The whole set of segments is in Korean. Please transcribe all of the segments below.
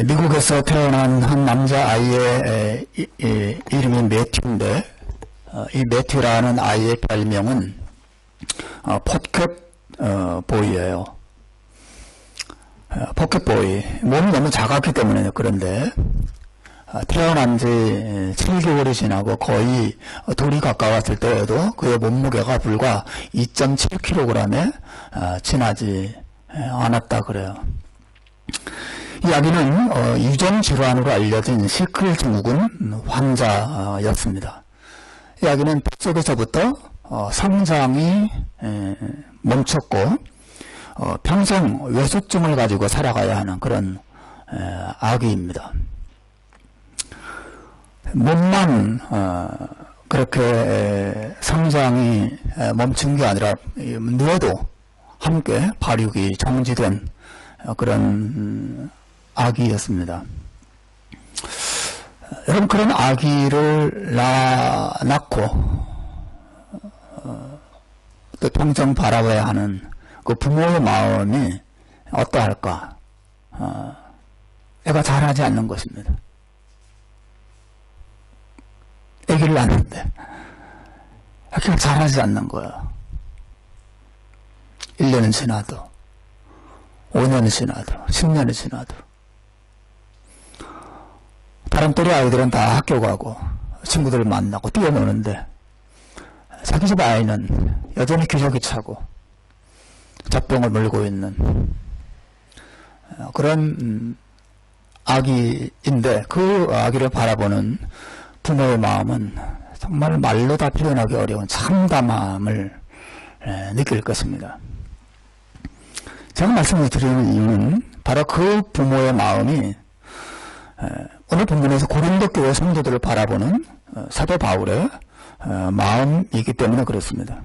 미국에서 태어난 한 남자아이의 이름이 매튜인데, 이 매튜라는 아이의 별명은 포켓 보이예요. 포켓보이. 몸이 너무 작았기 때문에 그런데 태어난 지 7개월이 지나고 거의 돌이 가까웠을 때에도 그의 몸무게가 불과 2.7kg에 지나지 않았다 그래요. 이 아기는 유전 질환으로 알려진 시클 증후군 환자였습니다. 이 아기는 뱃속에서부터 성장이 멈췄고 평생 외숙증을 가지고 살아가야 하는 그런 아기입니다. 몸만 그렇게 성장이 멈춘 게 아니라 뇌도 함께 발육이 정지된 그런 아기였습니다. 여러분, 그런 아기를 낳고 또 평생 바라봐야 하는 그 부모의 마음이 어떠할까? 애가 잘하지 않는 것입니다. 애기를 낳는데 애가 잘하지 않는 거야. 1년은 지나도 5년이 지나도 10년이 지나도 다른 또래 아이들은 다 학교 가고 친구들을 만나고 뛰어노는데 자기 집 아이는 여전히 기저귀 차고 젖병을 물고 있는 그런 아기인데, 그 아기를 바라보는 부모의 마음은 정말 말로 다 표현하기 어려운 참담함을 느낄 것입니다. 제가 말씀을 드리는 이유는 바로 그 부모의 마음이 오늘 본문에서 고린도 교회 성도들을 바라보는 사도 바울의 마음이기 때문에 그렇습니다.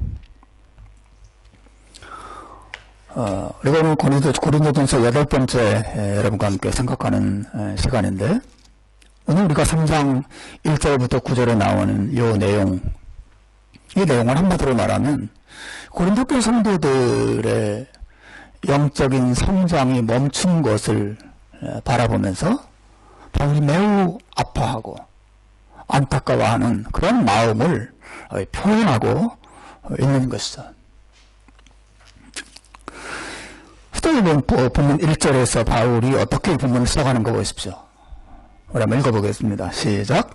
우리가 오늘 고린도전서 8번째 여러분과 함께 생각하는 시간인데, 오늘 우리가 3장 1절부터 9절에 나오는 이 내용을 한마디로 말하면 고린도 교회 성도들의 영적인 성장이 멈춘 것을 바라보면서 바울이 매우 아파하고 안타까워하는 그런 마음을 표현하고 있는 것이죠. 스토리본 본문 1절에서 바울이 어떻게 본문을 시작하는 거 보십시오. 우리 한번 읽어보겠습니다. 시작.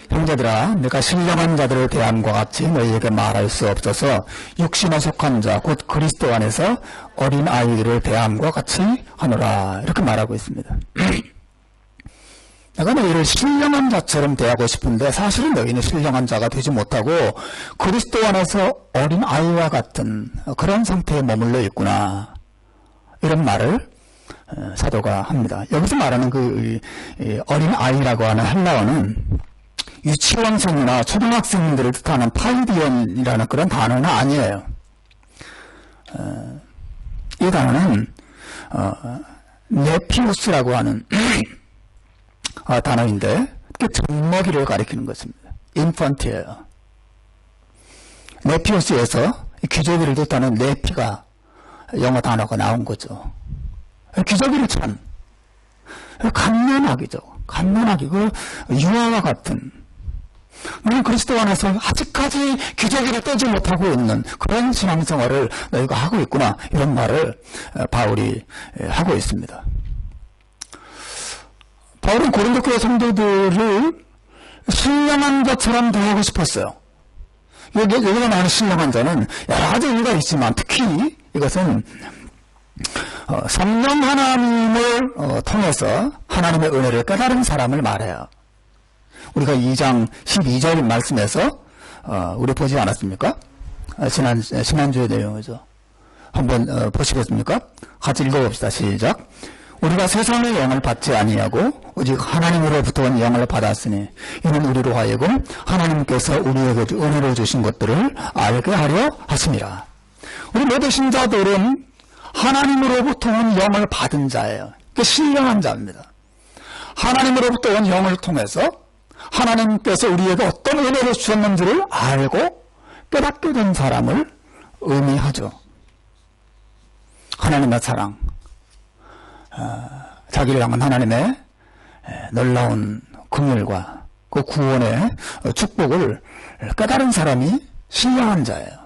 형제들아, 내가 신령한 자들을 대함과 같이 너희에게 말할 수 없어서 육신에 속한 자, 곧 그리스도 안에서 어린 아이들을 대함과 같이 하노라. 이렇게 말하고 있습니다. 내가 너희를 신령한 자처럼 대하고 싶은데 사실은 너희는 신령한 자가 되지 못하고 그리스도 안에서 어린 아이와 같은 그런 상태에 머물러 있구나. 이런 말을 사도가 합니다. 여기서 말하는 그 어린 아이라고 하는 헬라어는 유치원생이나 초등학생들을 뜻하는 파이디언이라는 그런 단어는 아니에요. 이 단어는 네피우스라고 하는 단어인데 젖먹이를 가리키는 것입니다. 인펀트예요. 네피우스에서 기저귀를 뜻하는 네피가 영어 단어가 나온 거죠. 기저귀를 찬 갓난아기죠. 갓난아기, 그 유아와 같은, 너는 그리스도 안에서 아직까지 기저귀를 떼지 못하고 있는 그런 신앙생활을 너희가 하고 있구나. 이런 말을 바울이 하고 있습니다. 바울은 고린도 교회 성도들을 신령한 자처럼 대하고 싶었어요. 여기가 말하는 신령한 자는 여러 가지 의미가 있지만 특히 이것은 성령 하나님을 통해서 하나님의 은혜를 깨달은 사람을 말해요. 우리가 2장 12절 말씀에서 우리 보지 않았습니까? 지난주의 내용이죠. 한번 보시겠습니까? 같이 읽어봅시다. 시작. 우리가 세상의 영을 받지 아니하고 오직 하나님으로부터 온 영을 받았으니 이는 우리로 하여금 하나님께서 우리에게 은혜를 주신 것들을 알게 하려 하심이라. 우리 모든 신자들은 하나님으로부터 온 영을 받은 자예요. 그 신령한 자입니다. 하나님으로부터 온 영을 통해서 하나님께서 우리에게 어떤 은혜를 주셨는지를 알고 깨닫게 된 사람을 의미하죠. 하나님의 사랑, 자기를 향한 하나님의 놀라운 긍휼과 그 구원의 축복을 깨달은 사람이 신령한 자예요.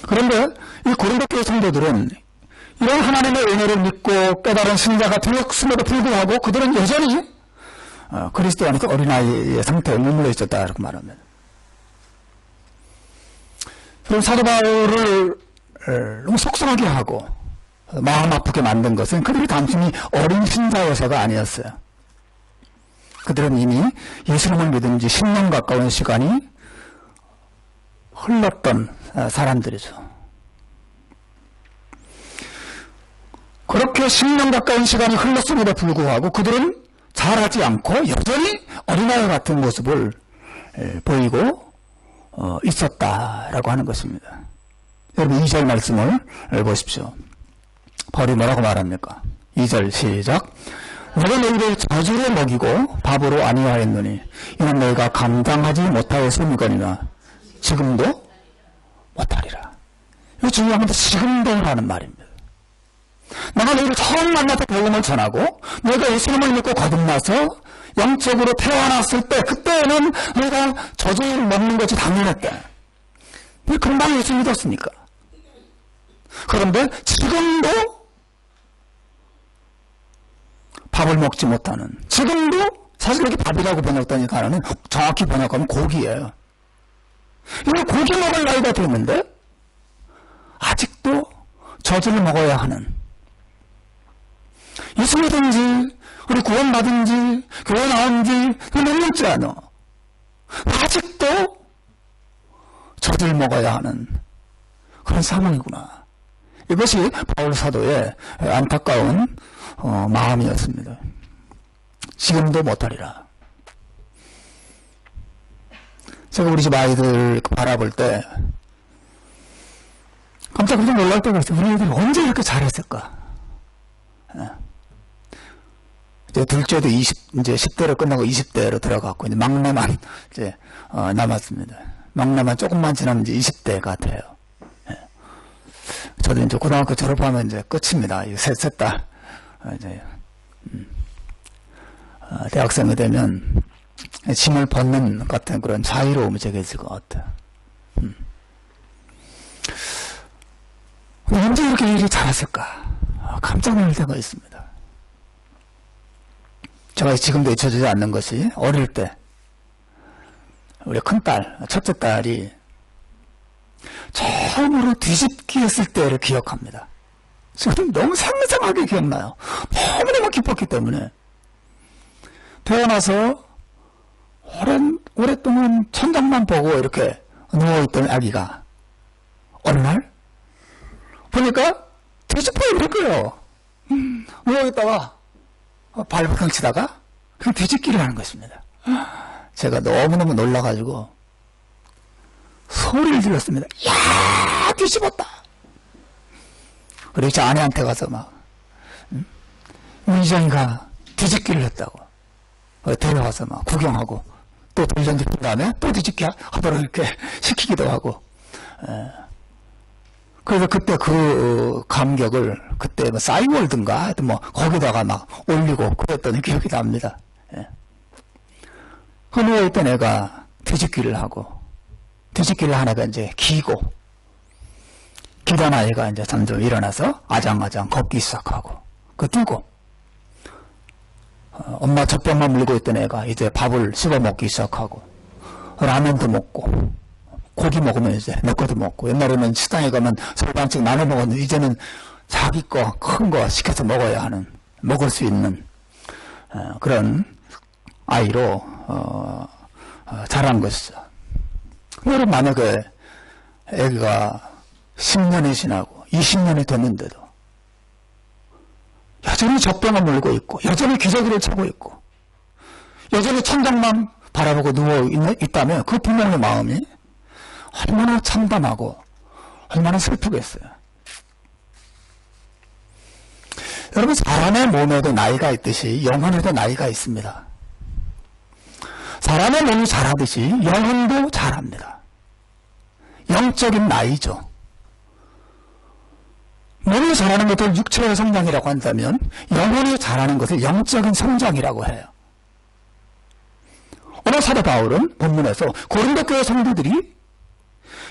그런데 이 고린도 교회 성도들은 이런 하나님의 은혜를 믿고 깨달은 신자가 되었음에도 불구하고 그들은 여전히 그리스도 안에서 어린아이의 상태에 머물러 있었다 이렇게 말합니다. 그럼 사도 바울을 너무 속상하게 하고 마음 아프게 만든 것은 그들이 단순히 어린 신자여서가 아니었어요. 그들은 이미 예수님을 믿은 지 10년 가까운 시간이 흘렀던 사람들이죠. 그렇게 10년 가까운 시간이 흘렀음에도 불구하고 그들은 자라지 않고 여전히 어린아이 같은 모습을 보이고 있었다라고 하는 것입니다. 여러분 2절 말씀을 보십시오. 바울이 뭐라고 말합니까? 2절 시작. 내가 너희를 저주로 먹이고 밥으로 아니하였느니 이는 너희가 감당하지 못하였음이거니와 지금도 못하리라. 이거 중요한 건데 지금도라는 말입니다. 내가 너희를 처음 만나서 복음을 전하고 너희가 예수님을 믿고 거듭나서 영적으로 태어났을 때 그때는 너희가 저주를 먹는 것이 당연했대. 왜 금방 예수 믿었습니까? 그런데 지금도 밥을 먹지 못하는, 지금도 사실 이렇게 밥이라고 번역되니까는 정확히 번역하면 고기예요. 이거 고기 먹을 나이가 됐는데 아직도 젖을 먹어야 하는, 예수 믿은지 우리 구원받은지 교회 나온지 몇 년째 안 와. 아직도 젖을 먹어야 하는 그런 상황이구나. 이것이 바울 사도의 안타까운 마음이었습니다. 지금도 못하리라. 제가 우리 집 아이들 바라볼 때 깜짝 놀랄 때가 있어요. 우리 애들이 언제 이렇게 잘했을까? 이제 둘째도 이제 10대로 끝나고 20대로 들어갔고, 이제 막내만 이제 남았습니다. 막내만 조금만 지나면 이제 20대 같아요. 저도 이제 고등학교 졸업하면 이제 끝입니다. 셋 다 이제 대학생이 되면 짐을 벗는 같은 그런 자유로움이 제게 있을 것 같아요. 언제 이렇게 일이 잘했을까? 깜짝 놀랄 때가 있습니다. 제가 지금도 잊혀지지 않는 것이 어릴 때 우리 큰딸, 첫째 딸이 처음으로 뒤집기 했을 때를 기억합니다. 지금 너무 생생하게 기억나요. 너무너무 기뻤기 때문에. 태어나서 오랫동안 천장만 보고 이렇게 누워있던 아기가 어느 날 보니까 뒤집어 이럴 거예요. 누워있다가 발버둥 치다가 그냥 뒤집기를 하는 것입니다. 제가 너무너무 놀라가지고 소리를 질렀습니다. 야, 뒤집었다. 그리고 제 아내한테 가서 막 이정이가 뒤집기를 했다고 데려와서 막 구경하고 또 돌전집힌 다음에 또 뒤집기 하도록 이렇게 시키기도 하고. 그래서 그때 그 감격을 그때 뭐 싸이월드인가 하여튼 뭐 거기다가 막 올리고 그랬던 기억이 납니다. 그 누워있던 애가 뒤집기를 하고, 뒤집기를 한 애가 이제 기고, 기던 아이가 이제 잠들어 일어나서 아장아장 걷기 시작하고, 그 뛰고, 엄마 젖병만 물고 있던 애가 이제 밥을 씹어 먹기 시작하고, 라면도 먹고, 고기 먹으면 이제 내 것도 먹고, 옛날에는 식당에 가면 서로 반씩 나눠 먹었는데 이제는 자기 거 큰 거 시켜서 먹어야 하는, 먹을 수 있는 그런 아이로 자란 것이죠. 여러분, 만약에 애가 10년이 지나고 20년이 됐는데도 여전히 젖병을 물고 있고, 여전히 기저귀를 차고 있고, 여전히 천장만 바라보고 누워있다면 그 부모의 마음이 얼마나 참담하고 얼마나 슬프겠어요. 여러분, 사람의 몸에도 나이가 있듯이 영혼에도 나이가 있습니다. 사람의 몸이 자라듯이 영혼도 자랍니다. 영적인 나이죠. 몸이 자라는 것을 육체의 성장이라고 한다면 영혼이 자라는 것을 영적인 성장이라고 해요. 오늘 사도 바울은 본문에서 고린도 교회 성도들이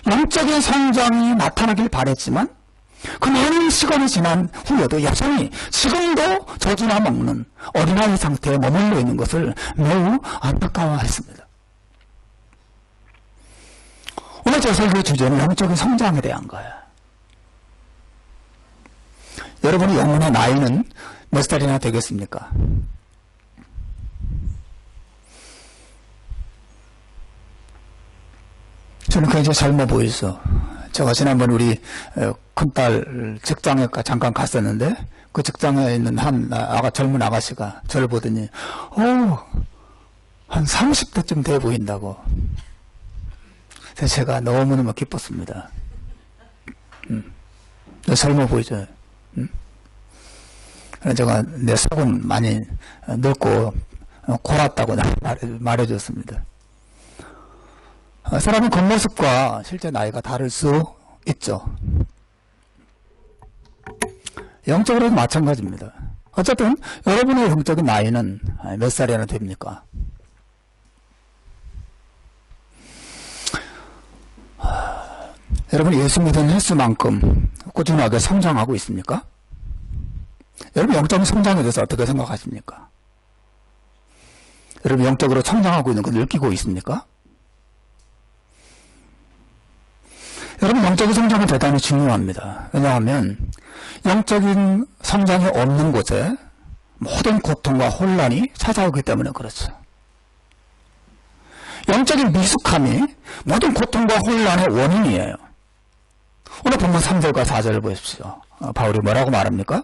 영적인 성장이 나타나길 바랬지만 그 많은 시간이 지난 후에도 여전히 지금도 저주나 먹는 어린아이 상태에 머물러 있는 것을 매우 안타까워했습니다. 오늘 제 설교의 주제는 영적인 성장에 대한 거예요. 여러분의 영혼의 나이는 몇 살이나 되겠습니까? 저는 굉장히 젊어 보이죠. 제가 지난번 우리 큰딸 직장에 잠깐 갔었는데 그 직장에 있는 한 젊은 아가씨가 저를 보더니 한 30대쯤 돼 보인다고. 그래서 제가 너무너무 기뻤습니다. 젊어 보이죠? 그래서 제가 내 속은 많이 늙고 골았다고 말해줬습니다. 사람은 겉모습과 실제 나이가 다를 수 있죠. 영적으로도 마찬가지입니다. 어쨌든 여러분의 영적인 나이는 몇 살이나 됩니까? 여러분 예수 믿는 횟수만큼 꾸준하게 성장하고 있습니까? 여러분 영적인 성장에 대해서 어떻게 생각하십니까? 여러분 영적으로 성장하고 있는 걸 느끼고 있습니까? 여러분 영적인 성장은 대단히 중요합니다. 왜냐하면 영적인 성장이 없는 곳에 모든 고통과 혼란이 찾아오기 때문에 그렇죠. 영적인 미숙함이 모든 고통과 혼란의 원인이에요. 오늘 본문 3절과 4절을 보십시오. 바울이 뭐라고 말합니까?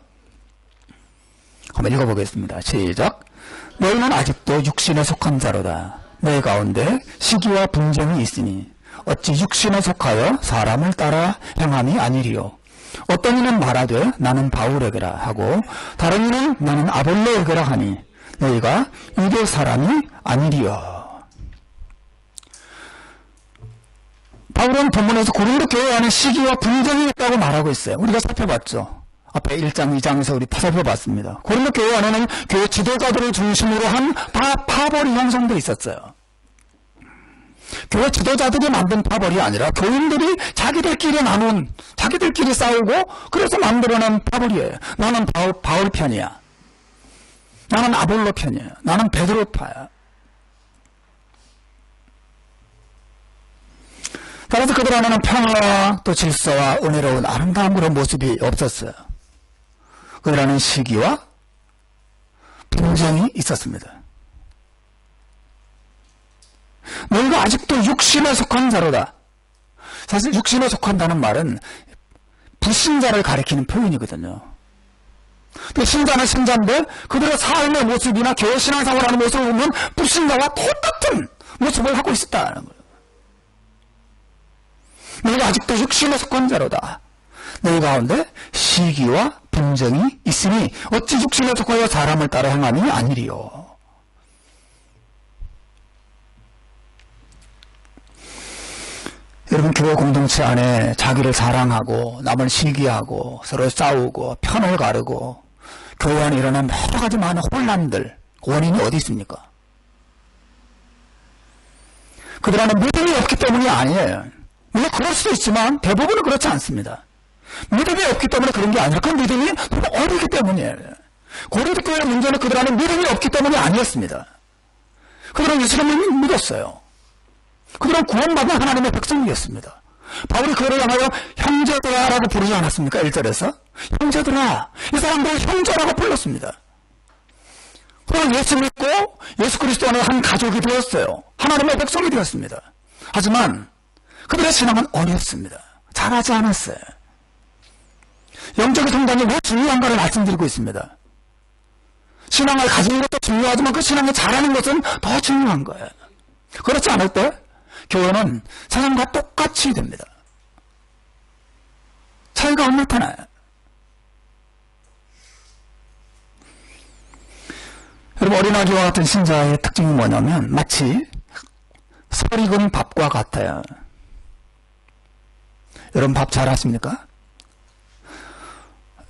한번 읽어보겠습니다. 시작. 너희는 아직도 육신에 속한 자로다. 너희 가운데 시기와 분쟁이 있으니 어찌 육신에 속하여 사람을 따라 행함이 아니리요. 어떤 이는 말하되 나는 바울에게라 하고 다른 이는 나는 아볼로에게라 하니 너희가 유대 사람이 아니리요. 바울은 본문에서 고린도 교회 안에 시기와 분쟁이 있다고 말하고 있어요. 우리가 살펴봤죠. 앞에 1장, 2장에서 우리 살펴봤습니다. 고린도 교회 안에는 교회 지도자들을 중심으로 한 파벌이 형성되어 있었어요. 교회 지도자들이 만든 파벌이 아니라 교인들이 자기들끼리 나눈, 자기들끼리 싸우고 그래서 만들어낸 파벌이에요. 나는 바울 편이야. 나는 아볼로 편이야. 나는 베드로파야. 따라서 그들 안에는 평화와 또 질서와 은혜로운 아름다운 그런 모습이 없었어요. 그들 안에는 시기와 분쟁이 있었습니다. 너희가 아직도 육신에 속한 자로다. 사실 육신에 속한다는 말은 불신자를 가리키는 표현이거든요. 신자는 신자인데 그들의 삶의 모습이나 교회 신앙생활하는 모습을 보면 불신자와 똑같은 모습을 하고 있었다는 거예요. 너희가 아직도 육신에 속한 자로다. 너희 가운데 시기와 분쟁이 있으니 어찌 육신에 속하여 사람을 따라 행함이 아니리요. 여러분 교회 공동체 안에 자기를 사랑하고 남을 시기하고 서로 싸우고 편을 가르고 교회 안에 일어난 여러 가지 많은 혼란들 원인이 어디 있습니까? 그들 안에 믿음이 없기 때문이 아니에요. 물론 그럴 수도 있지만 대부분은 그렇지 않습니다. 믿음이 없기 때문에 그런 게 아니라 그 믿음이 너무 어리기 때문이에요. 고린도 교회의 문제는 그들 안에 믿음이 없기 때문이 아니었습니다. 그들은 예수님을 믿었어요. 그들은 구원받은 하나님의 백성이었습니다. 바울이 그들을 향하여 형제들아라고 부르지 않았습니까? 1절에서 형제들아, 이 사람들을 형제라고 불렀습니다. 그럼 예수 믿고 예수 그리스도 안에 한 가족이 되었어요. 하나님의 백성이 되었습니다. 하지만 그들의 신앙은 어렸습니다. 잘하지 않았어요. 영적인 성장이 왜 중요한가를 말씀드리고 있습니다. 신앙을 가지는 것도 중요하지만 그 신앙을 잘하는 것은 더 중요한 거예요. 그렇지 않을 때 교회는 세상과 똑같이 됩니다. 차이가 안 나타나요. 여러분 어린아기와 같은 신자의 특징이 뭐냐면 마치 설 익은 밥과 같아요. 여러분 밥 잘 하십니까?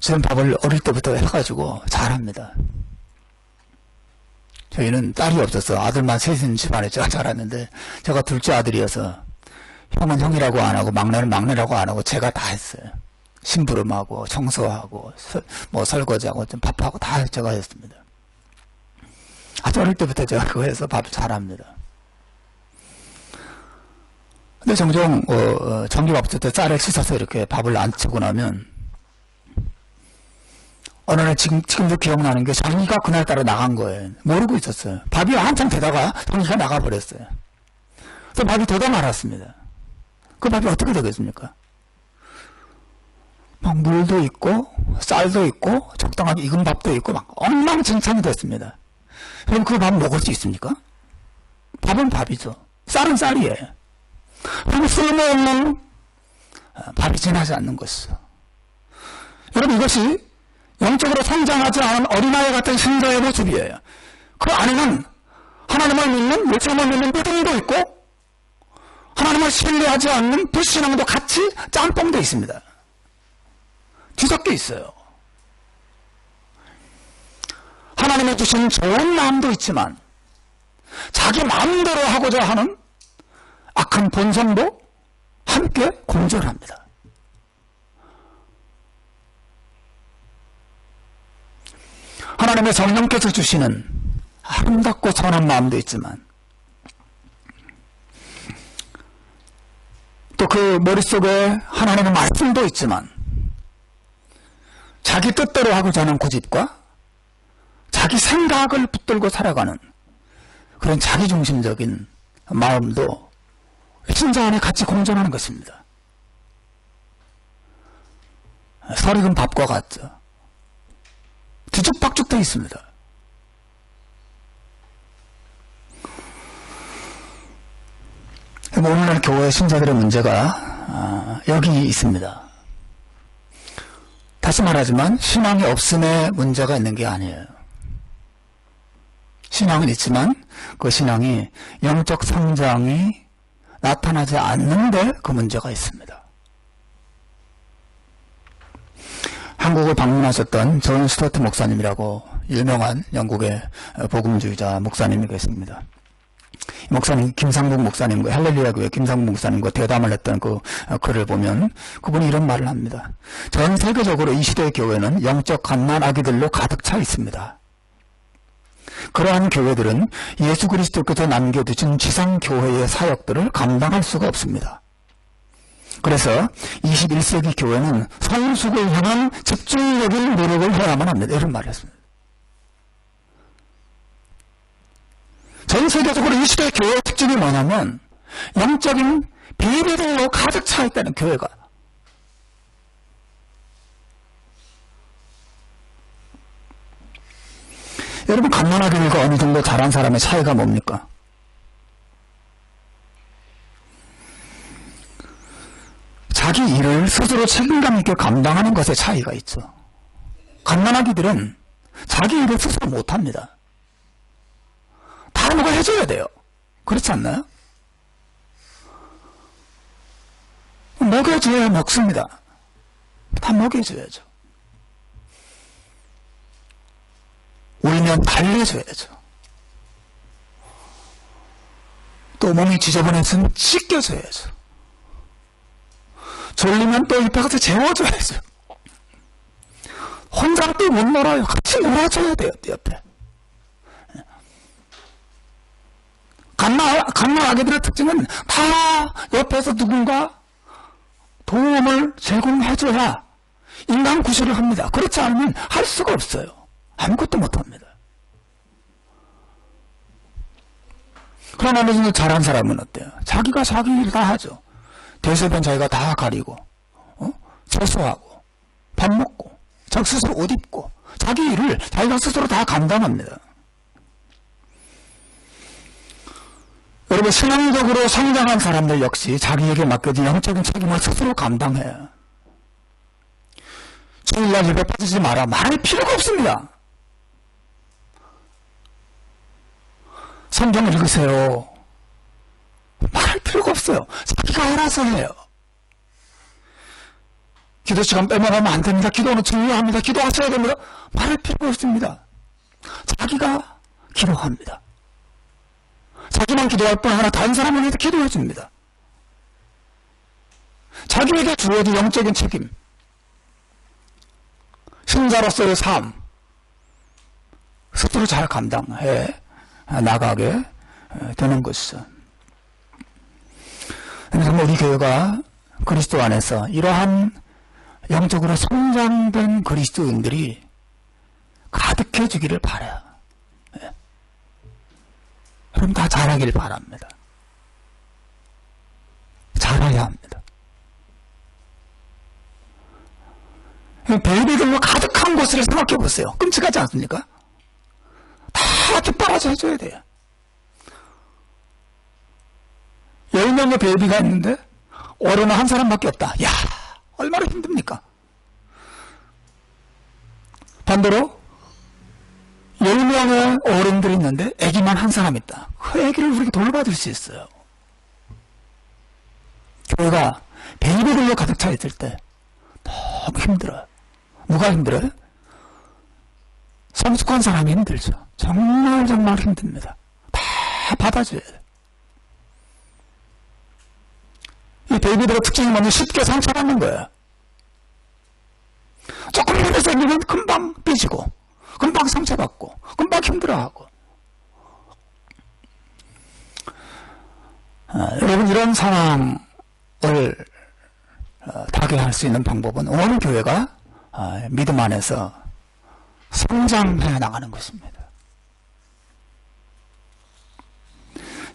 저는 밥을 어릴 때부터 해가지고 잘합니다. 저희는 딸이 없어서 아들만 셋인 집안에 제가 자랐는데, 제가 둘째 아들이어서 형은 형이라고 안 하고 막내는 막내라고 안 하고 제가 다 했어요. 심부름하고 청소하고 설거지하고 좀 밥하고 다 제가 했습니다. 아주 어릴 때부터 제가 그거 해서 밥을 잘합니다. 근데 종종 전기밥솥 때 쌀을 씻어서 이렇게 밥을 안 치고 나면 어느 날 지금도 기억나는 게 전기가 그날따라 나간 거예요. 모르고 있었어요. 밥이 한참 되다가 전기가 나가버렸어요. 그래서 밥이 되다 말았습니다. 그 밥이 어떻게 되겠습니까? 막 물도 있고 쌀도 있고 적당하게 익은 밥도 있고 막 엉망진창이 됐습니다. 그럼 그 밥 먹을 수 있습니까? 밥은 밥이죠. 쌀은 쌀이에요. 그럼 쓸모없는 밥이 지나지 않는 것이죠. 여러분, 이것이 영적으로 성장하지 않은 어린아이 같은 신자의 모습이에요. 그 안에는 하나님을 믿는, 예수님을 믿는 믿음도 있고 하나님을 신뢰하지 않는 불신앙도 같이 짬뽕되어 있습니다. 뒤섞여 있어요. 하나님이 주신 좋은 마음도 있지만 자기 마음대로 하고자 하는 악한 본성도 함께 공존합니다. 하나님의 성령께서 주시는 아름답고 선한 마음도 있지만 또 그 머릿속에 하나님의 말씀도 있지만 자기 뜻대로 하고자 하는 고집과 자기 생각을 붙들고 살아가는 그런 자기중심적인 마음도 신자 안에 같이 공존하는 것입니다. 설익은 밥과 같죠. 뒤죽박죽 되어 있습니다. 오늘날 교회 신자들의 문제가 여기 있습니다. 다시 말하지만 신앙이 없음에 문제가 있는 게 아니에요. 신앙은 있지만 그 신앙이 영적 성장이 나타나지 않는데 그 문제가 있습니다. 한국을 방문하셨던 존 스토트 목사님이라고 유명한 영국의 복음주의자 목사님이 계십니다. 목사님, 김상국 목사님과 할렐루야 교회 김상국 목사님과 대담을 했던 그 글을 보면 그분이 이런 말을 합니다. 전 세계적으로 이 시대의 교회는 영적 갓난 아기들로 가득 차 있습니다. 그러한 교회들은 예수 그리스도께서 남겨두신 지상교회의 사역들을 감당할 수가 없습니다. 그래서 21세기 교회는 성숙을 향한 집중적인 노력을 해야만 합니다. 이런 말을 했습니다. 전 세계적으로 이 시대의 교회의 특징이 뭐냐면 영적인 비밀들로 가득 차 있다는 교회가. 여러분, 갓난아기 일과 어느 정도 잘한 사람의 차이가 뭡니까? 자기 일을 스스로 책임감 있게 감당하는 것에 차이가 있죠. 갓난아기들은 자기 일을 스스로 못합니다. 다 누가 해줘야 돼요. 그렇지 않나요? 먹여줘야 먹습니다. 다 먹여줘야죠. 울면 달래줘야죠. 또 몸이 지저분했으면 씻겨줘야죠. 졸리면 또 옆에 가서 재워줘야죠. 혼자 또 못 놀아요. 같이 놀아줘야 돼요. 옆에. 갓난아기들의 특징은 다 옆에서 누군가 도움을 제공해줘야 인간 구실을 합니다. 그렇지 않으면 할 수가 없어요. 아무것도 못합니다. 그러나 어느 정도 잘한 사람은 어때요? 자기가 자기 일 다 하죠. 대소변 자기가 다 가리고 세수하고 밥 먹고 자기 스스로 옷 입고 자기 일을 자기가 스스로 다 감당합니다. 여러분, 신앙적으로 성장한 사람들 역시 자기에게 맡겨진 영적인 책임을 스스로 감당해요. 주일날 예배 빠지지 마라 말할 필요가 없습니다. 성경 읽으세요. 말할 필요가 없어요. 자기가 알아서 해요. 기도 시간 빼면 하면 안 됩니다. 기도는 중요합니다. 기도하셔야 됩니다. 말할 필요가 없습니다. 자기가 기도합니다. 자기만 기도할 뿐 아니라 다른 사람에게도 기도해 줍니다. 자기에게 주어진 영적인 책임, 신자로서의 삶, 스스로 잘 감당해 나가게 되는 것이죠. 그래서 우리 교회가 그리스도 안에서 이러한 영적으로 성장된 그리스도인들이 가득해지기를 바라요. 그럼 다 잘하길 바랍니다. 잘해야 합니다. 베이비들로 가득한 곳을 생각해 보세요. 끔찍하지 않습니까? 다 뒷바라지 해줘야 돼요. 10명의 베이비가 있는데 어른은 한 사람밖에 없다. 야, 얼마나 힘듭니까? 반대로 10명의 어른들이 있는데 아기만 한 사람 있다. 그 아기를 우리가 돌봐줄 수 있어요. 교회가 베이비들로 가득 차 있을 때 너무 힘들어요. 누가 힘들어요? 성숙한 사람이 힘들죠. 정말 힘듭니다. 다 받아줘야 돼요. 이 베이비들의 특징이 뭐냐면 쉽게 상처받는 거예요. 조금 힘이 생기면 금방 삐지고 금방 상처받고 금방 힘들어하고. 여러분, 이런 상황을 타개할 수 있는 방법은 온 교회가 믿음 안에서 성장해 나가는 것입니다.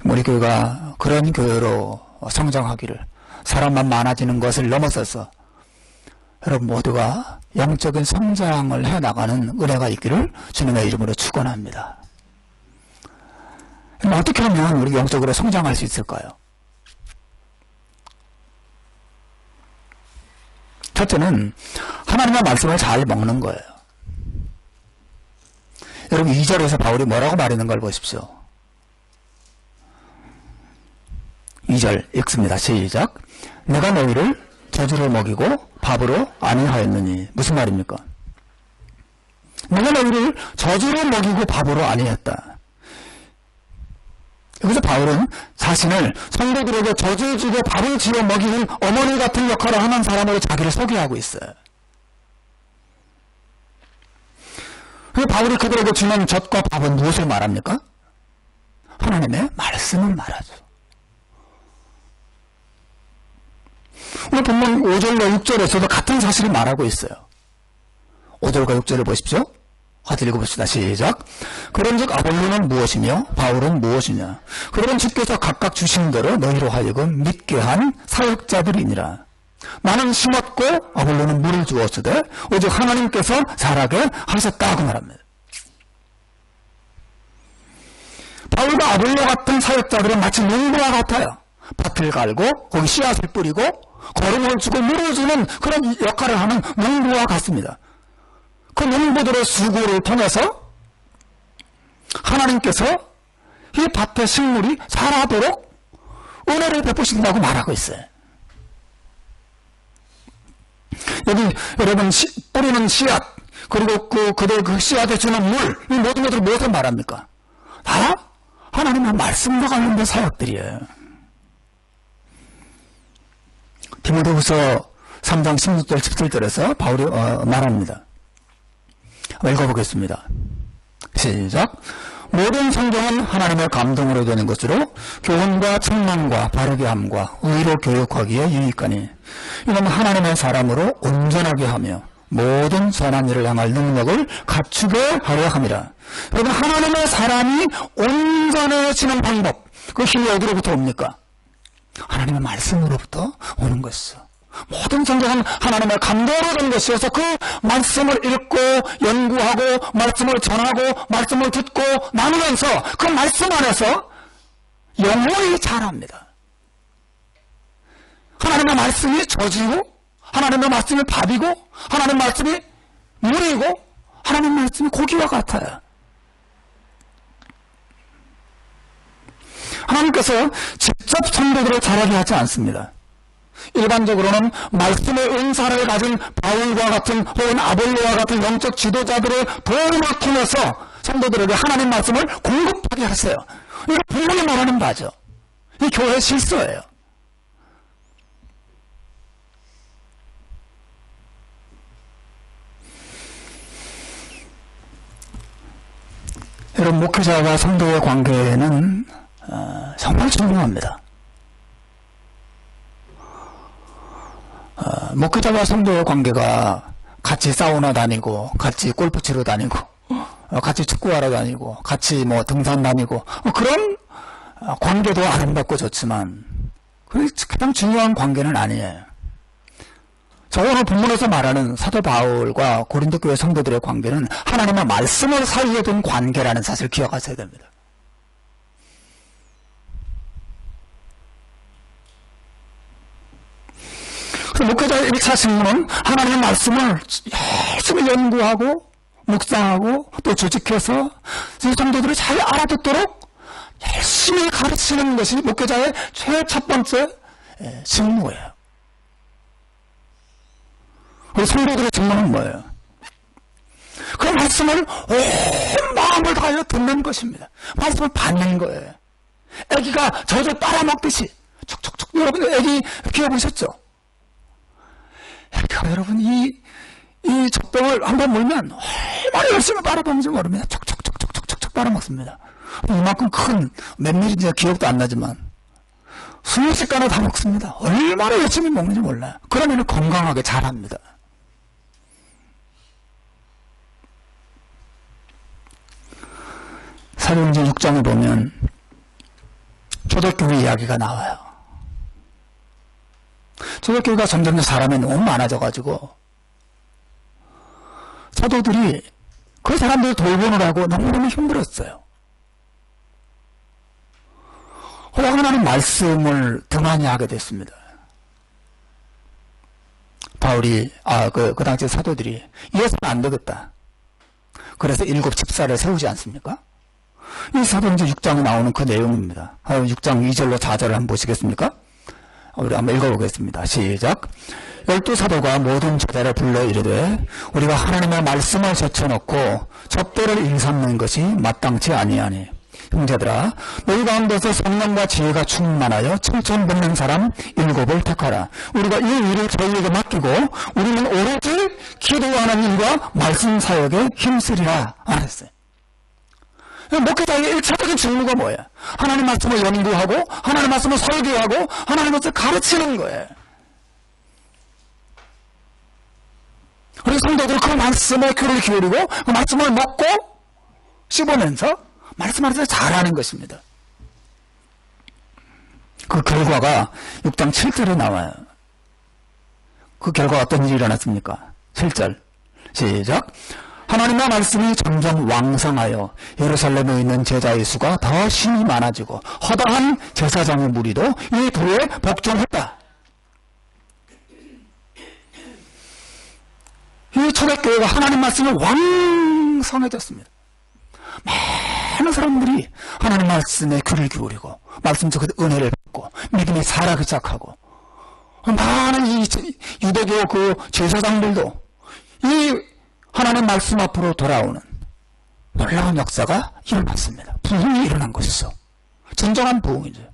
우리 교회가 그런 교회로 성장하기를, 사람만 많아지는 것을 넘어서서 여러분 모두가 영적인 성장을 해 나가는 은혜가 있기를 주님의 이름으로 축원합니다. 어떻게 하면 우리 영적으로 성장할 수 있을까요? 첫째는 하나님의 말씀을 잘 먹는 거예요. 여러분 2절에서 바울이 뭐라고 말하는 걸 보십시오. 2절 읽습니다. 시작. 내가 너희를 저주로 먹이고 밥으로 아니하였느니. 무슨 말입니까? 내가 너희를 저주로 먹이고 밥으로 아니했다. 여기서 바울은 자신을 성도들에게 저주 주고 밥을 지어 먹이는 어머니 같은 역할을 하는 사람으로 자기를 소개하고 있어요. 그래서 바울이 그들에게 주는 젖과 밥은 무엇을 말합니까? 하나님의 말씀을 말하죠. 오늘 본문 5절과 6절에서도 같은 사실을 말하고 있어요. 5절과 6절을 보십시오. 같이 읽어봅시다. 시작. 그런즉 아볼로는 무엇이며 바울은 무엇이냐? 그들은 주께서 각각 주신 대로 너희로 하여금 믿게 한 사역자들이니라. 나는 심었고 아볼로는 물을 주었으되 오직 하나님께서 자라게 하셨다고 말합니다. 바울과 아볼로 같은 사역자들은 마치 농부와 같아요. 밭을 갈고 거기 씨앗을 뿌리고 거름을 주고 물을 주는 그런 역할을 하는 농부와 같습니다. 그 농부들의 수고를 통해서 하나님께서 이 밭의 식물이 자라도록 은혜를 베푸신다고 말하고 있어요. 여기 여러분 뿌리는 씨앗, 그리고 그들 그 씨앗에 주는 물, 이 모든 것들을 무엇을 말합니까? 다 하나님의 말씀과 관련된 사역들이에요. 디모데후서 3장 16절 17절에서 바울이 말합니다. 읽어보겠습니다. 시작. 모든 성경은 하나님의 감동으로 되는 것으로 교훈과 책망과 바르게 함과 의로 교육하기에 유익하니 이는 하나님의 사람으로 온전하게 하며 모든 선한 일을 향할 능력을 갖추게 하려 함이라. 여러분, 하나님의 사람이 온전해지는 방법, 그 힘이 어디로부터 옵니까? 하나님의 말씀으로부터 오는 것이죠. 모든 성경은 하나님의 감동으로 된 것이어서 그 말씀을 읽고 연구하고 말씀을 전하고 말씀을 듣고 나누면서 그 말씀 안에서 영원히 자랍니다. 하나님의 말씀이 젖이고 하나님의 말씀이 밥이고 하나님의 말씀이 물이고 하나님의 말씀이 고기와 같아요. 하나님께서 직접 성도들을 자라게 하지 않습니다. 일반적으로는 말씀의 은사를 가진 바울과 같은 혹은 아볼로와 같은 영적 지도자들의 도움을 통해서 성도들에게 하나님 말씀을 공급하게 하세요. 이거 분명히 말하는 바죠. 이 교회 실수예요. 여러분, 목회자와 성도의 관계는 정말 중요합니다. 목회자와 성도의 관계가 같이 사우나 다니고, 같이 골프 치러 다니고, 같이 축구하러 다니고, 같이 뭐 등산 다니고, 그런 관계도 아름답고 좋지만, 그게 가장 중요한 관계는 아니에요. 저 오늘 본문에서 말하는 사도 바울과 고린도 교회 성도들의 관계는 하나님의 말씀을 사이에 둔 관계라는 사실을 기억하셔야 됩니다. 목회자의 1차 직무는 하나님의 말씀을 열심히 연구하고 묵상하고 또 조직해서 성도들이 잘 알아듣도록 열심히 가르치는 것이 목회자의 첫 번째 직무예요. 그리고 성도들의 직무는 뭐예요? 그 말씀을 온 마음을 다하여 듣는 것입니다. 말씀을 받는 거예요. 애기가 젖을 빨아먹듯이 촉촉촉. 여러분 애기 키워보셨죠? 애기가 여러분 이 젖병을 한번 물면 얼마나 열심히 빨아먹는지 모릅니다. 촉촉촉촉촉촉 빨아먹습니다. 이만큼 큰 몇 밀인지 기억도 안 나지만 순식간에 다 먹습니다. 얼마나 열심히 먹는지 몰라요. 그러면 건강하게 자랍니다. 사도행전 6장에 보면 초대교회 이야기가 나와요. 초대교회가 점점 사람이 너무 많아져가지고 사도들이 그 사람들 돌보느라고 너무너무 힘들었어요. 하나님 말씀을 더 많이 하게 됐습니다. 바울이 그 당시 사도들이 이어서는 안 되겠다. 그래서 7 집사를 세우지 않습니까? 이 사도행전 6장에 나오는 그 내용입니다. 6장 2절로 4절을 한번 보시겠습니까? 우리 한번 읽어보겠습니다. 시작. 12사도가 모든 제자를 불러 이르되 우리가 하나님의 말씀을 제쳐놓고 접대를 일삼는 것이 마땅치 아니하니 형제들아 너희 가운데서 성령과 지혜가 충만하여 칭찬받는 사람 7을 택하라. 우리가 이 일을 저희에게 맡기고 우리는 오로지 기도하는 일과 말씀 사역에 힘쓰리라 하셨어요. 목회자의 1차적인 직무가 뭐예요? 하나님 말씀을 연구하고 하나님 말씀을 설교하고 하나님 말씀을 가르치는 거예요. 우리 성도들 그 말씀에 귀를 기울이고 그 말씀을 먹고 씹으면서 말씀 안에서 잘하는 것입니다. 그 결과가 6장 7절에 나와요. 그 결과가 어떤 일이 일어났습니까? 7절 시작. 하나님의 말씀이 점점 왕성하여 예루살렘에 있는 제자의 수가 더 심히 많아지고 허다한 제사장의 무리도 이 도에 복종했다. 이 초대교회가 하나님 말씀이 왕성해졌습니다. 많은 사람들이 하나님 말씀에 귀를 기울이고 말씀 속에서 은혜를 받고 믿음이 살아가기 시작하고 많은 이 유대교 그 제사장들도 이 하나님 말씀 앞으로 돌아오는 놀라운 역사가 일어났습니다. 부흥이 일어난 것이죠. 진정한 부흥이죠.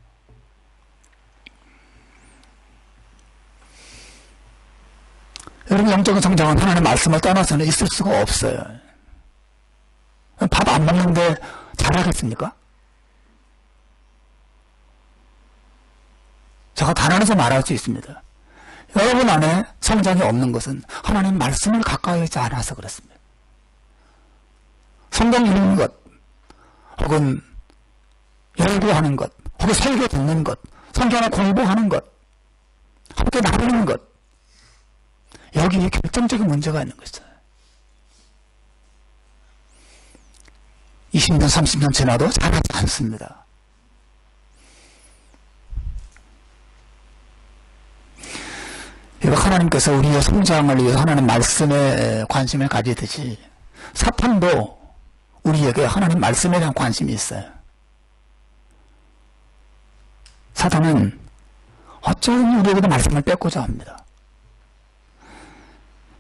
여러분 영적인 성장은 하나님 말씀을 떠나서는 있을 수가 없어요. 밥 안 먹는데 잘하겠습니까? 제가 단언해서 말할 수 있습니다. 여러분 안에 성장이 없는 것은 하나님 말씀을 가까이 하지 않아서 그렇습니다. 성경 읽는 것, 혹은 연구하는 것, 혹은 설교 듣는 것, 성경을 공부하는 것, 함께 나누는 것, 여기에 결정적인 문제가 있는 것이죠. 20년, 30년 지나도 잘하지 않습니다. 하나님께서 우리의 성장을 위해서 하나님 말씀에 관심을 가지듯이 사탄도 우리에게 하나님 말씀에 대한 관심이 있어요. 사탄은 어쩌면 우리에게도 말씀을 뺏고자 합니다.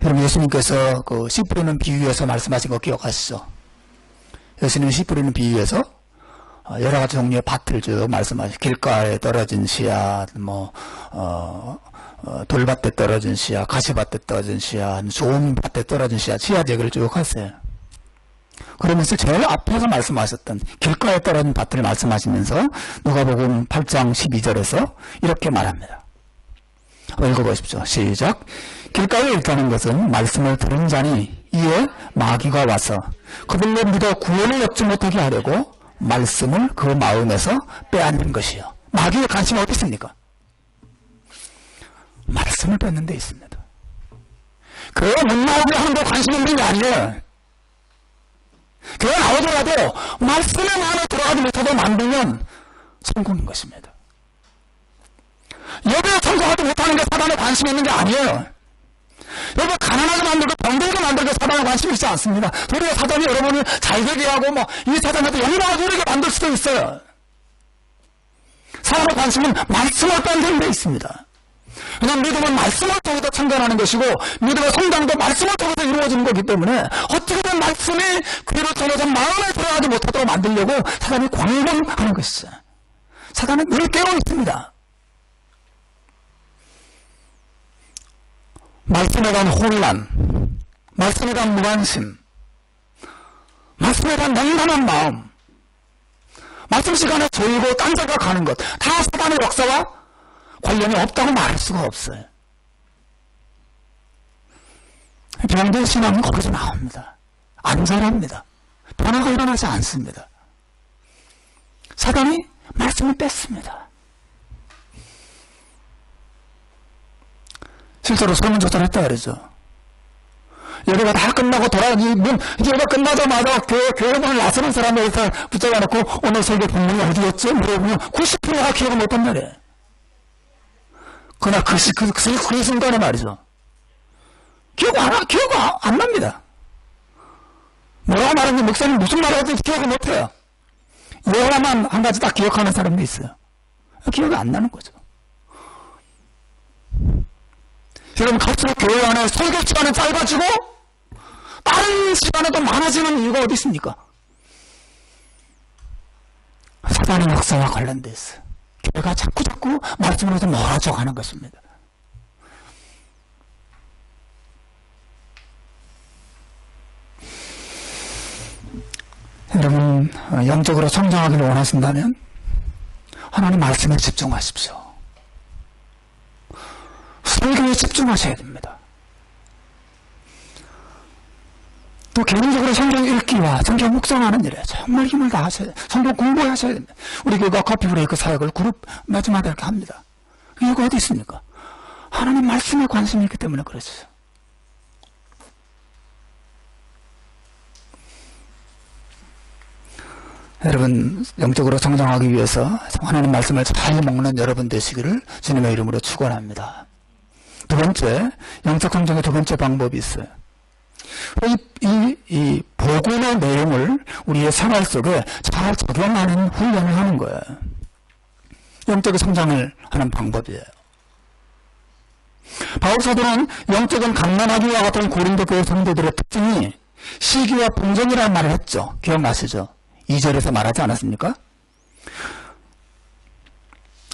여러분, 예수님께서 그 씨 뿌리는 비유에서 말씀하신 거 기억하시죠? 예수님은 씨 뿌리는 비유에서 여러 가지 종류의 밭을 쭉 말씀하시죠. 길가에 떨어진 씨앗, 돌밭에 떨어진 씨앗, 가시밭에 떨어진 씨앗, 좋은 밭에 떨어진 씨앗, 씨앗 얘기를 쭉 하세요. 그러면서 제일 앞에서 말씀하셨던 길가에 떨어진 밭을 말씀하시면서 누가복음 8장 12절에서 이렇게 말합니다. 읽어보십시오. 시작. 길가에 있다는 것은 말씀을 들은 자니 이에 마귀가 와서 그들로 믿어 구원을 얻지 못하게 하려고 말씀을 그 마음에서 빼앗는 것이요. 마귀의 관심이 어디 있습니까? 말씀을 뺏는 데 있습니다. 교회 못 나오게 하는 거 관심 있는 게 아니에요. 교회 나오더라도 말씀의 마음에 들어가지 못하게 만들면 성공인 것입니다. 예배에 참석하지 못하는 게 사단에 관심이 있는 게 아니에요. 여러분, 가난하게 만들고 병들게 만들고 사단에 관심이 있지 않습니다. 도리어 사단이 여러분을 잘되게 하고 이 사단한테 영광을 누리게 만들 수도 있어요. 사단의 관심은 말씀을 뺏는 데 있습니다. 그냥 믿음은 말씀을 통해서 참견하는 것이고 믿음의 성장도 말씀을 통해서 이루어지는 거기 때문에 어떻게든 말씀이 귀를 통해서 마음에 들어가지 못하도록 만들려고 사단이 광범하는 것이죠. 사단은 늘 깨어 있습니다. 말씀에 대한 혼란, 말씀에 대한 무관심, 말씀에 대한 냉담한 마음, 말씀 시간에 졸고 딴 생각하는 것, 다 사단의 역사와 관련이 없다고 말할 수가 없어요. 병든 신앙은 거기서 나옵니다. 안 자랍니다. 변화가 일어나지 않습니다. 사단이 말씀을 뺐습니다. 실제로 설문조사를 했다 그러죠. 예배가 다 끝나고 예배 끝나자마자 교회 문을 나서는 사람을 붙잡아놓고 오늘 설교 본문이 어디였지? 물어보면 90%가 기억을 못한다래. 그러나 그 순간에 말이죠. 기억 안 납니다. 뭐라고 말했는지 목사님 무슨 말을 했는지 기억을 못해요. 예화만 한 가지 딱 기억하는 사람도 있어요. 기억이 안 나는 거죠. 여러분, 갈수록 교회 안에 설교 시간은 짧아지고 다른 시간에도 많아지는 이유가 어디 있습니까? 사단의 역사와 관련돼 있어요. 교회가 자꾸 말씀으로서 멀어져 가는 것입니다. 여러분, 영적으로 성장하기를 원하신다면 하나님 말씀에 집중하십시오. 설교에 집중하셔야 됩니다. 또 개인적으로 성경 읽기와 성경 묵상하는 일에 정말 힘을 다하셔야 돼요. 성경 공부하셔야 됩니다. 우리 교회가 커피 브레이크 사역을 그룹 매주마다 이렇게 합니다. 이유가 어디 있습니까? 하나님 말씀에 관심이 있기 때문에 그렇죠. 여러분, 영적으로 성장하기 위해서 하나님 말씀을 잘 먹는 여러분 되시기를 주님의 이름으로 축원합니다. 두 번째, 영적 성장의 두 번째 방법이 있어요. 이 복음의 내용을 우리의 생활 속에 잘 적용하는 훈련을 하는 거예요. 영적인 성장을 하는 방법이에요. 바울 사도는 영적인 갓난아기와 같은 고린도 교회 성도들의 특징이 시기와 분쟁이라는 말을 했죠. 기억나시죠? 2절에서 말하지 않았습니까?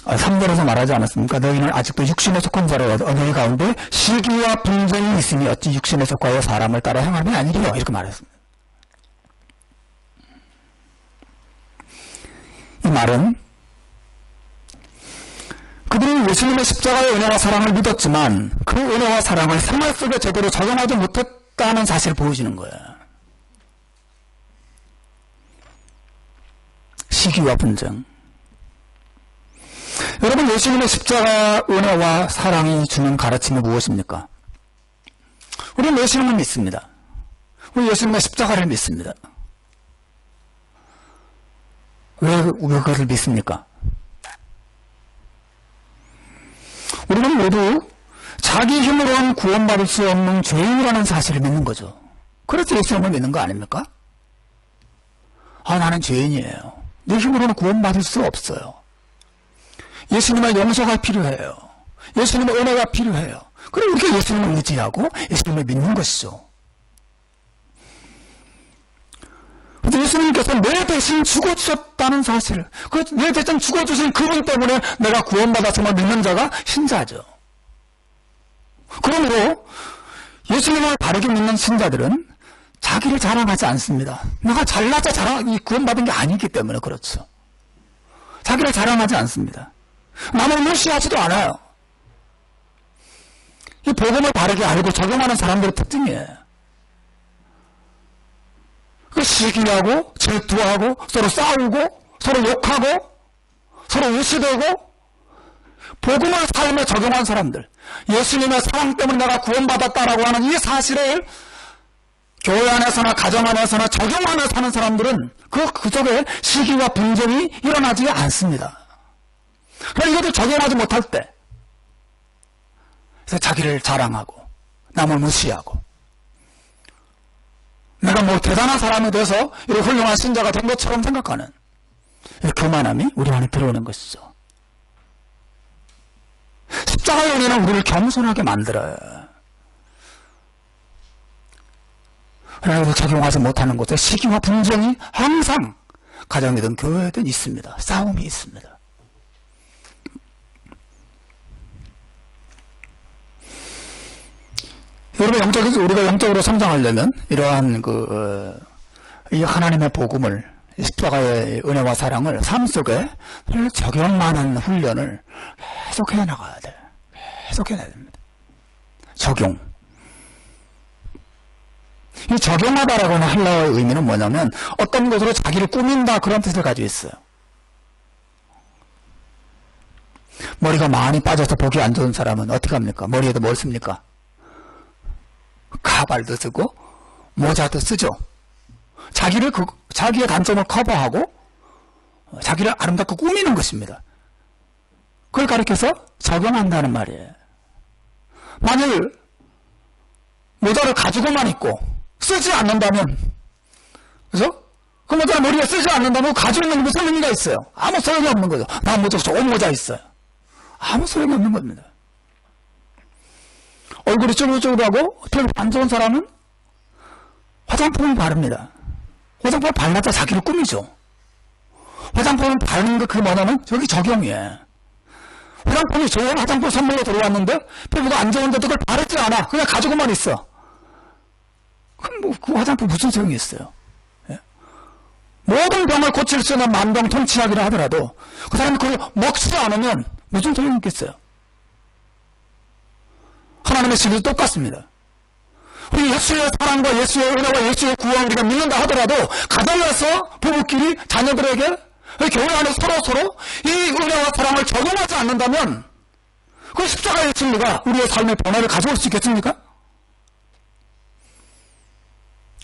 3절에서 말하지 않았습니까? 너희는 아직도 육신에 속한 자로 너희 가운데 시기와 분쟁이 있으니 어찌 육신에 속하여 사람을 따라 행함이 아니리요. 이렇게 말했습니다. 이 말은 그들은 예수님의 십자가의 은혜와 사랑을 믿었지만 그 은혜와 사랑을 생활 속에 제대로 적용하지 못했다는 사실을 보여주는 거예요. 시기와 분쟁. 여러분, 예수님의 십자가 은혜와 사랑이 주는 가르침이 무엇입니까? 우리는 예수님을 믿습니다. 우리 예수님의 십자가를 믿습니다. 왜 그것을 믿습니까? 우리는 모두 자기 힘으로는 구원받을 수 없는 죄인이라는 사실을 믿는 거죠. 그래서 예수님을 믿는 거 아닙니까? 나는 죄인이에요. 내 힘으로는 구원받을 수 없어요. 예수님의 용서가 필요해요. 예수님의 은혜가 필요해요. 그럼 우리가 예수님을 의지하고 예수님을 믿는 것이죠. 예수님께서 내 대신 죽어주셨다는 사실을, 내 대신 죽어주신 그분 때문에 내가 구원받아서 믿는 자가 신자죠. 그러므로 예수님을 바르게 믿는 신자들은 자기를 자랑하지 않습니다. 내가 잘나서 구원받은 게 아니기 때문에 그렇죠. 자기를 자랑하지 않습니다. 남을 무시하지도 않아요. 이 복음을 바르게 알고 적용하는 사람들의 특징이에요. 그 시기하고 질투하고 서로 싸우고 서로 욕하고 서로 의시되고 복음을 삶에 적용한 사람들, 예수님의 사랑 때문에 내가 구원받았다라고 하는 이 사실을 교회 안에서나 가정 안에서나 적용하며 사는 사람들은 그 속에 시기와 분쟁이 일어나지 않습니다. 그러니까 이것을 적용하지 못할 때 그래서 자기를 자랑하고 남을 무시하고 내가 뭐 대단한 사람이 돼서 이렇게 훌륭한 신자가 된 것처럼 생각하는 교만함이 우리 안에 들어오는 것이죠. 십자가의 은혜는 우리를 겸손하게 만들어요. 그래서 적용하지 못하는 곳에 시기와 분쟁이 항상 가정이든 교회든 있습니다. 싸움이 있습니다. 여러분, 우리가 영적으로 성장하려면 이러한 이 하나님의 복음을, 십자가의 은혜와 사랑을 삶 속에 적용하는 훈련을 계속 해나가야 돼. 계속 해야 됩니다. 적용. 이 적용하다라고 하는 헬라어의 의미는 뭐냐면 어떤 것으로 자기를 꾸민다 그런 뜻을 가지고 있어요. 머리가 많이 빠져서 보기 안 좋은 사람은 어떻게 합니까? 머리에도 뭘 씁니까? 가발도 쓰고 모자도 쓰죠. 자기의 단점을 커버하고 자기를 아름답고 꾸미는 것입니다. 그걸 가리켜서 적용한다는 말이에요. 만일 모자를 가지고만 있고 쓰지 않는다면, 그죠? 그 모자를 머리에 쓰지 않는다면 가지고 있는 게 무슨 의미가 있어요? 아무 소용이 없는 거죠. 나 모자 좋은 모자 있어요. 아무 소용이 없는 겁니다. 얼굴이 쭈글쭈글하고 별 안 좋은 사람은 화장품을 바릅니다. 화장품을 발랐다 자기를 꾸미죠. 화장품을 바르는 거 그게 뭐냐면 저기 적용이에요. 화장품이 좋은 화장품 선물로 들어왔는데 피부가 안 좋은데도 그걸 바르지 않아. 그냥 가지고만 있어. 그럼 뭐 그 화장품 무슨 소용이 있어요? 예? 모든 병을 고칠 수 있는 만병통치약이라 하더라도 그 사람이 그걸 먹지 않으면 무슨 소용이 있겠어요? 하나님의 진리도 똑같습니다. 우리 예수의 사랑과 예수의 은혜와 예수의 구원 우리가 믿는다 하더라도 가정에서 부부끼리 자녀들에게 교회 안에 서로 이 은혜와 사랑을 적용하지 않는다면 그 십자가의 진리가 우리의 삶의 변화를 가져올 수 있겠습니까?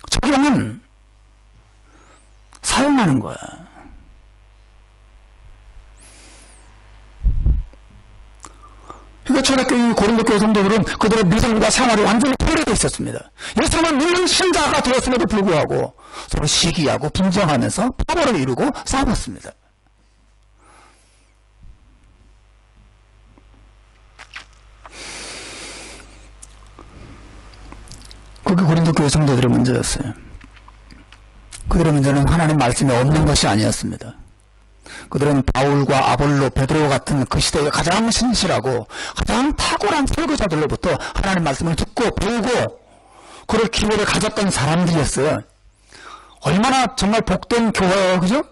적용은 사용하는 거야. 초대교회 고린도 교회 성도들은 그들의 믿음과 생활이 완전히 분리되어 있었습니다. 예수님을 믿는 신자가 되었음에도 불구하고 서로 시기하고 분쟁하면서 파벌을 이루고 싸웠습니다. 그게 고린도 교회 성도들의 문제였어요. 그들의 문제는 하나님 말씀이 없는 것이 아니었습니다. 그들은 바울과 아볼로, 베드로 같은 그 시대의 가장 신실하고 가장 탁월한 설교자들로부터 하나님 말씀을 듣고 배우고 그럴 기회를 가졌던 사람들이었어요. 얼마나 정말 복된 교회예요, 그죠?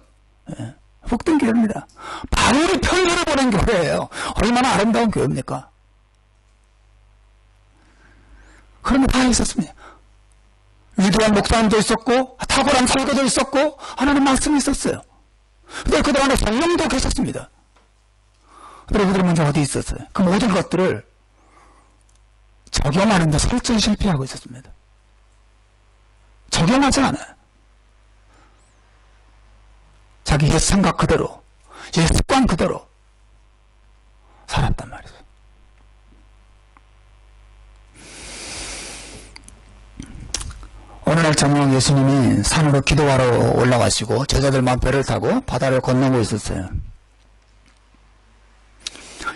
예, 복된 교회입니다. 바울이 편지를 보낸 교회예요. 얼마나 아름다운 교회입니까? 그런 게 다 있었습니다. 위대한 목사님도 있었고 탁월한 설교도 있었고 하나님 말씀이 있었어요. 근데 그들 안에 성령도 계셨습니다. 그런데 그들의 문제 어디 있었어요? 그 모든 것들을 적용하는데 설전 실패하고 있었습니다. 적용하지 않아요. 자기 옛 생각 그대로, 옛 습관 그대로 살았단 말이죠. 어느 날 저녁 예수님이 산으로 기도하러 올라가시고 제자들만 배를 타고 바다를 건너고 있었어요.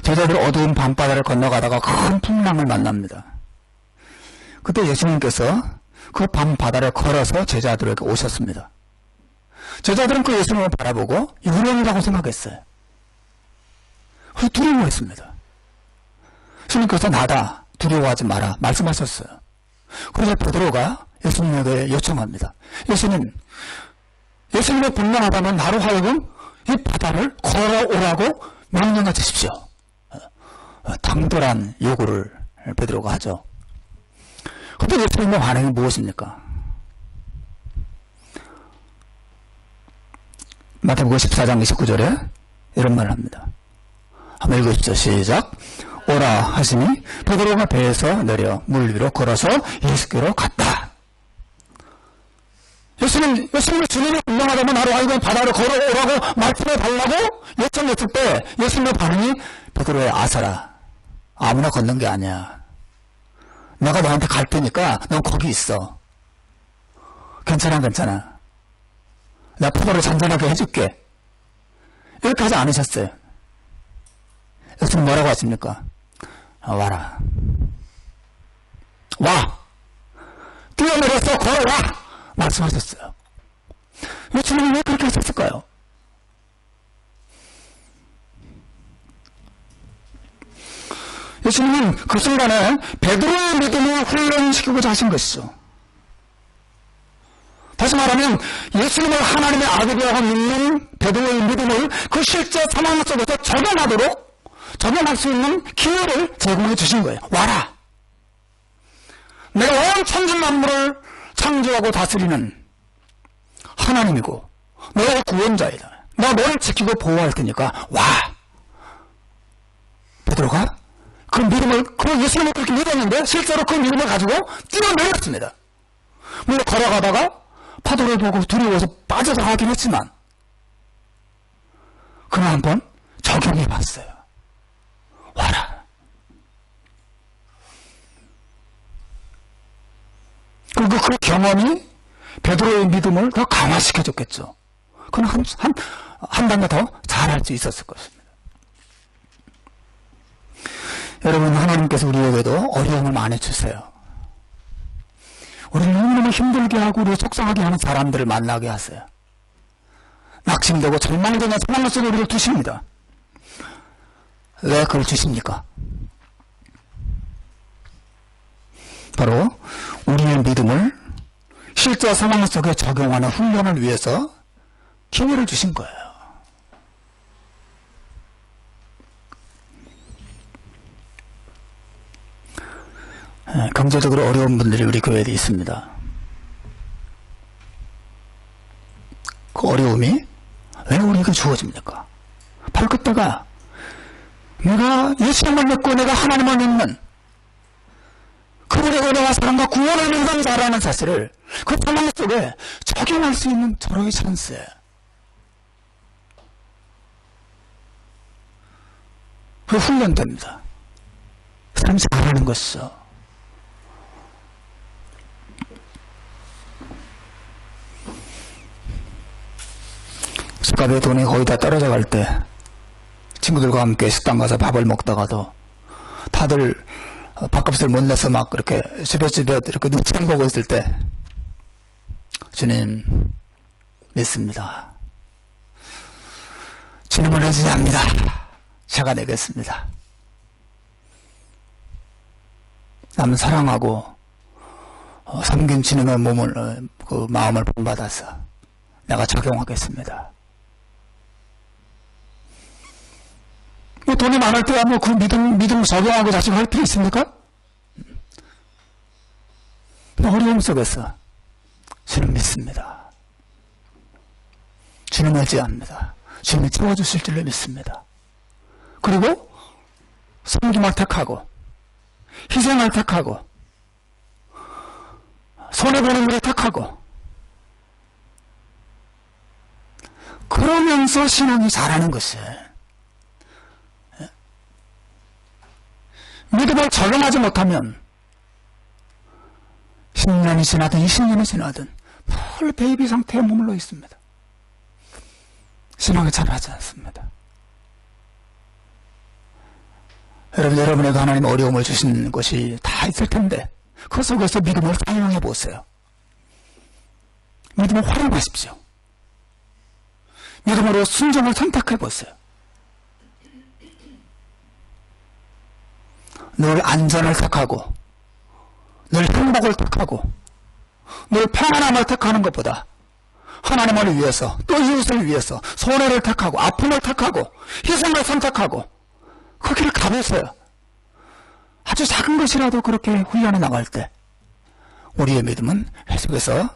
제자들이 어두운 밤바다를 건너가다가 큰 풍랑을 만납니다. 그때 예수님께서 그 밤바다를 걸어서 제자들에게 오셨습니다. 제자들은 그 예수님을 바라보고 유령이라고 생각했어요. 그래서 두려워했습니다. 예수님께서 나다, 두려워하지 마라 말씀하셨어요. 그래서 베드로가 예수님에게 요청합니다. 예수님의 분명하다면 나로 하여금 이 바다를 걸어오라고 명령해 주십시오. 당돌한 요구를 베드로가 하죠. 그런데 예수님의 반응이 무엇입니까? 마태복음 14장 29절에 이런 말을 합니다. 한번 읽으십시오. 시작. 오라 하시니 베드로가 배에서 내려 물 위로 걸어서 예수께로 갔다. 예수님이 주님이 분명하다면 나로 하여금 바다를 걸어오라고 말씀해 달라고 요청했을 때 예수님의 반응이 베드로의 아사라, 아무나 걷는 게 아니야. 내가 너한테 갈 테니까 넌 거기 있어. 괜찮아. 내가 포도를 잔잔하게 해줄게. 이렇게 하지 않으셨어요. 예수님 뭐라고 하십니까? 와라. 와. 뛰어내려서 걸어와. 말씀하셨어요. 예수님이 왜 그렇게 하셨을까요? 예수님은 그 순간에 베드로의 믿음을 훈련시키고자 하신 것이죠. 다시 말하면 예수님을 하나님의 아들이라고 믿는 베드로의 믿음을 그 실제 상황 속에서 적용할 수 있는 기회를 제공해 주신 거예요. 와라. 내가 온 천지 만물을 창조하고 다스리는 하나님이고 너의 구원자이다. 내가 너를 지키고 보호할 테니까 와. 베드로가 그 믿음을, 그 예수님을 그렇게 믿었는데 실제로 그 믿음을 가지고 뛰어내렸습니다. 물론 걸어가다가 파도를 보고 두려워서 빠져서 하긴 했지만 그러나 한번 적용해 봤어요. 와라. 그리고 그 경험이 베드로의 믿음을 더 강화시켜줬겠죠. 그는 한 단계 더 잘할 수 있었을 것입니다. 여러분, 하나님께서 우리에게도 어려움을 많이 주세요. 우리를 너무너무 힘들게 하고 우리를 속상하게 하는 사람들을 만나게 하세요. 낙심되고 절망되는 상황 속에 우리를 두십니다. 왜 그걸 주십니까? 바로 우리의 믿음을 실제 상황 속에 적용하는 훈련을 위해서 기회를 주신 거예요. 경제적으로 어려운 분들이 우리 교회에 있습니다. 그 어려움이 왜 우리에게 주어집니까? 바로 그때가 내가 예수님을 믿고 내가 하나님을 믿는 그분의 은혜와 사랑과 구원을 믿는 자라는 사실을 그 상황 속에 적용할 수 있는 절호의 찬스예요. 그 훈련됩니다. 사람이 잘하는 것이죠. 집값에 돈이 거의 다 떨어져 갈 때 친구들과 함께 식당 가서 밥을 먹다가도 다들 밥값을 못 내서 막 그렇게 집에 이렇게 눈치 보고 있을 때 주님 믿습니다. 주님을 의지합니다. 제가 내겠습니다. 남을 사랑하고 섬긴 주님의 그 마음을 본받아서 내가 적용하겠습니다. 돈이 많을 때야 그 믿음 적용하고 자식 할 필요 있습니까? 어려움 속에서 주님 믿습니다. 주님 의지합니다. 주님이 채워주실 줄로 믿습니다. 그리고 섬김을 택하고 희생을 택하고 손해보는 일을 택하고 그러면서 신앙이 자라는 것이에요. 믿음을 적용하지 못하면 10년이 지나든 20년이 지나든 늘 베이비 상태에 머물러 있습니다. 신앙이 자라지 않습니다. 여러분에게 하나님 어려움을 주신 것이 다 있을 텐데 그 속에서 믿음을 사용해 보세요. 믿음을 활용하십시오. 믿음으로 순종을 선택해 보세요. 늘 안전을 택하고 늘 행복을 택하고 늘 평안함을 택하는 것보다 하나님을 위해서 또 이웃을 위해서 손해를 택하고 아픔을 택하고 희생을 선택하고 그 길을 가보세요. 아주 작은 것이라도 그렇게 훈련해 나갈 때 우리의 믿음은 계속해서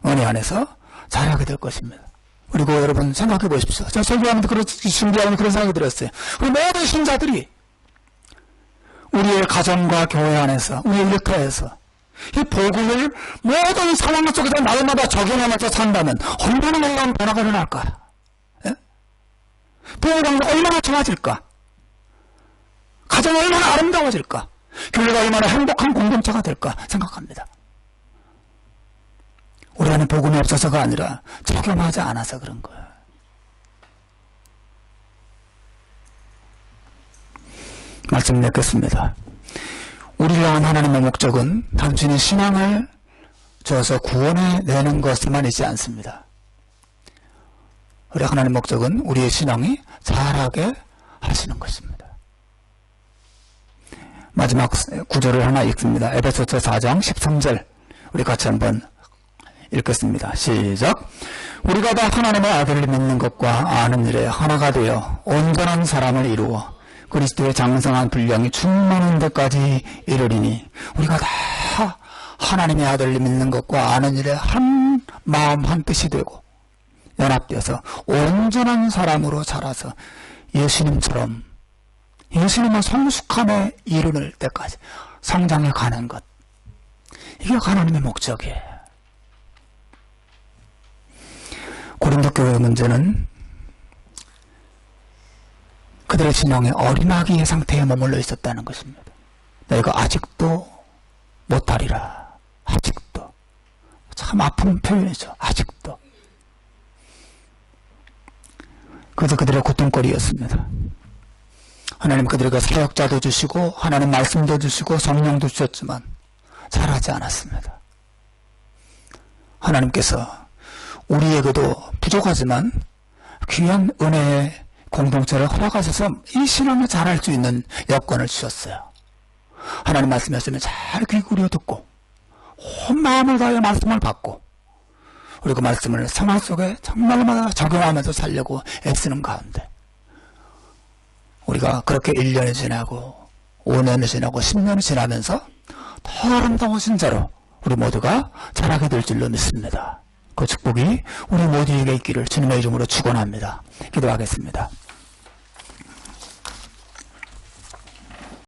은혜 안에서 자라게 될 것입니다. 그리고 여러분 생각해 보십시오. 제가 설교하면서 준비하면서 그런 생각이 들었어요. 우리 모든 신자들이 우리의 가정과 교회 안에서 우리의 일터에서 이 복음을 모든 상황 속에서 날마다 적용하면서 산다면 얼마나 놀라운 변화가 일어날까? 예? 부모가 얼마나 좋아질까? 가정이 얼마나 아름다워질까? 교회가 얼마나 행복한 공동체가 될까 생각합니다. 우리 안에 복음이 없어서가 아니라 적용하지 않아서 그런 거예요. 말씀 맺겠습니다. 우리를 향한 하나님의 목적은 단순히 신앙을 주어서 구원해 내는 것만 있지 않습니다. 우리 하나님의 목적은 우리의 신앙이 자라게 하시는 것입니다. 마지막 구절을 하나 읽습니다. 에베소서 4장 13절 우리 같이 한번 읽겠습니다. 시작. 우리가 다 하나님의 아들을 믿는 것과 아는 일에 하나가 되어 온전한 사람을 이루어 그리스도의 장성한 분량이 충만한 데까지 이르리니 우리가 다 하나님의 아들을 믿는 것과 아는 일에 한 마음 한 뜻이 되고 연합되어서 온전한 사람으로 자라서 예수님처럼 예수님의 성숙함에 이르는 때까지 성장해 가는 것. 이게 하나님의 목적이에요. 고린도 교회의 문제는 그들의 신앙의 어린아기의 상태에 머물러 있었다는 것입니다. 내가 아직도 못하리라. 아직도. 참 아픈 표현이죠. 아직도. 그래서 그들의 고통거리였습니다. 하나님 그들에게 사역자도 주시고 하나님 말씀도 주시고 성령도 주셨지만 잘하지 않았습니다. 하나님께서 우리에게도 부족하지만 귀한 은혜의 공동체를 허락하셔서 이 신앙을 잘할 수 있는 여건을 주셨어요. 하나님 말씀이었으면 잘 귀 기울여 듣고 온 마음을 다해 말씀을 받고 우리 그 말씀을 생활 속에 정말마다 적용하면서 살려고 애쓰는 가운데 우리가 그렇게 1년이 지나고 5년이 지나고 10년이 지나면서 더 아름다우신 자로 우리 모두가 자라게 될 줄로 믿습니다. 그 축복이 우리 모두에게 있기를 주님의 이름으로 축원합니다. 기도하겠습니다.